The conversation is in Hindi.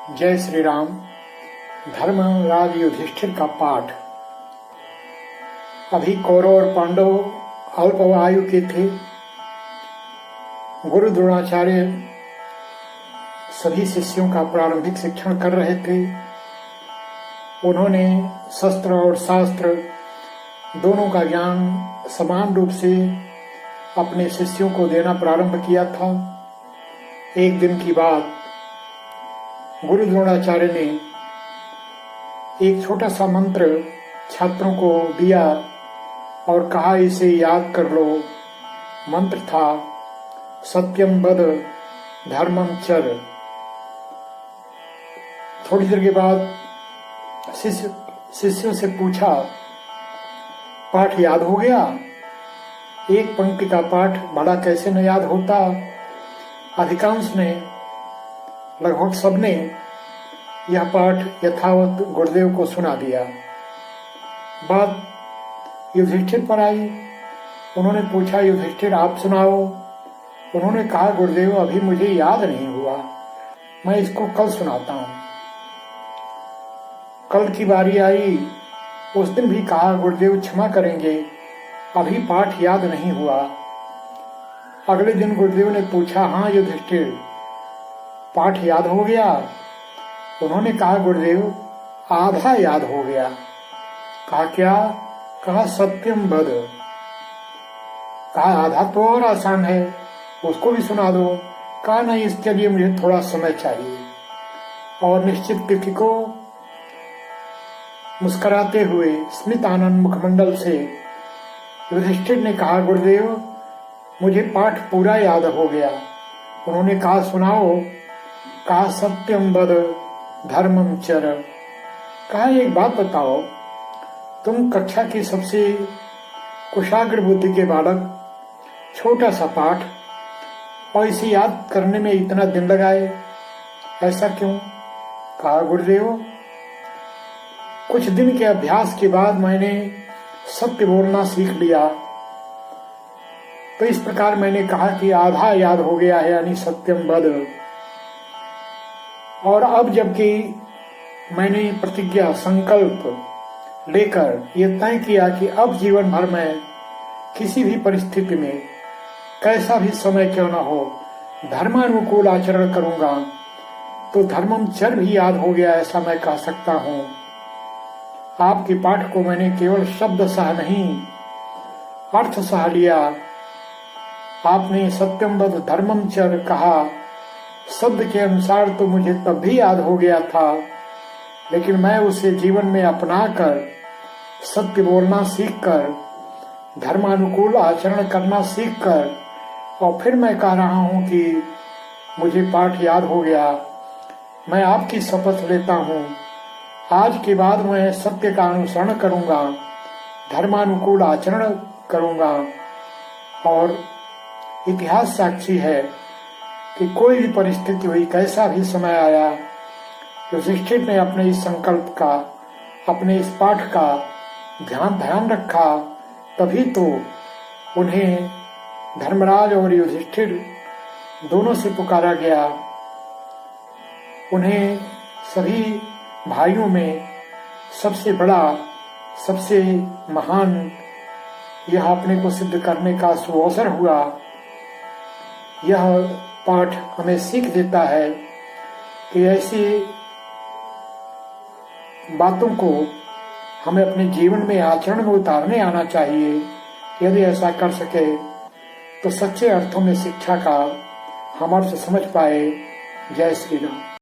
जय श्री राम। धर्मराज युधिष्ठिर का पाठ। अभी कौरव और पांडव अल्प आयु के थे। गुरु द्रोणाचार्य सभी शिष्यों का प्रारंभिक शिक्षण कर रहे थे। उन्होंने शस्त्र और शास्त्र दोनों का ज्ञान समान रूप से अपने शिष्यों को देना प्रारंभ किया था। एक दिन की बात, गुरु द्रोणाचार्य ने एक छोटा सा मंत्र छात्रों को दिया और कहा, इसे याद कर लो। मंत्र था, सत्यम वद धर्मम चर। थोड़ी देर के बाद शिष्यों से पूछा, पाठ याद हो गया? एक पंक्ति का पाठ बड़ा कैसे न याद होता। अधिकांश ने, लगभग सबने यह पाठ यथावत गुरुदेव को सुना दिया। बात युधिष्ठिर पर आई। उन्होंने पूछा, युधिष्ठिर आप सुनाओ। उन्होंने कहा, गुरुदेव अभी मुझे याद नहीं हुआ, मैं इसको कल सुनाता हूँ। कल की बारी आई। उस दिन भी कहा, गुरुदेव क्षमा करेंगे, अभी पाठ याद नहीं हुआ। अगले दिन गुरुदेव ने पूछा, हाँ युधिष्ठिर पाठ याद हो गया? उन्होंने कहा, गुरुदेव आधा याद हो गया। कहा क्या? कहा सत्यम वद। कहा आधा तो और आसान है, उसको भी सुना दो। कहा नहीं, इसके लिए मुझे थोड़ा समय चाहिए। और निश्चित तिथि को मुस्कुराते हुए स्मित आनंद मुखमंडल से युधिष्ठिर ने कहा, गुरुदेव मुझे पाठ पूरा याद हो गया। उन्होंने कहा, सुनाओ। कहा सत्यम वद धर्मम चर। कहा एक बात बताओ, तुम कक्षा की सबसे कुशाग्र बुद्धि के बालक, छोटा सा पाठ और इसे याद करने में इतना दिन लगाए, ऐसा क्यों? कहा गुरुदेव कुछ दिन के अभ्यास के बाद मैंने सत्य बोलना सीख लिया, तो इस प्रकार मैंने कहा कि आधा याद हो गया है, यानी सत्यम वद। और अब जबकि मैंने प्रतिज्ञा संकल्प लेकर ये तय किया कि अब जीवन भर में किसी भी परिस्थिति में, कैसा भी समय क्यों न हो, धर्मानुकूल आचरण करूंगा, तो धर्मम चर भी याद हो गया, ऐसा मैं कह सकता हूं। आपके पाठ को मैंने केवल शब्द सह नहीं, अर्थ सह लिया। आपने सत्यम वद धर्मम चर कहा, शब्द के अनुसार तो मुझे तब भी याद हो गया था, लेकिन मैं उसे जीवन में अपनाकर, सत्य बोलना सीखकर, धर्मानुकूल आचरण करना सीखकर, और फिर मैं कह रहा हूं कि मुझे पाठ याद हो गया। मैं आपकी शपथ लेता हूं, आज के बाद मैं सत्य का अनुसरण करूंगा, धर्मानुकूल आचरण करूंगा। और इतिहास साक्षी है कि कोई भी परिस्थिति हुई, कैसा भी समय आया, युधिष्ठिर ने अपने इस संकल्प का, अपने इस पाठ का ध्यान रखा, तभी तो उन्हें धर्मराज और युधिष्ठिर दोनों से पुकारा गया। उन्हें सभी भाइयों में सबसे बड़ा, सबसे महान यह अपने को सिद्ध करने का सुअवसर हुआ। यह पाठ हमें सीख देता है कि ऐसी बातों को हमें अपने जीवन में आचरण में उतारने आना चाहिए। यदि ऐसा कर सके तो सच्चे अर्थों में शिक्षा का हम अर्थ समझ पाए। जय श्री राम।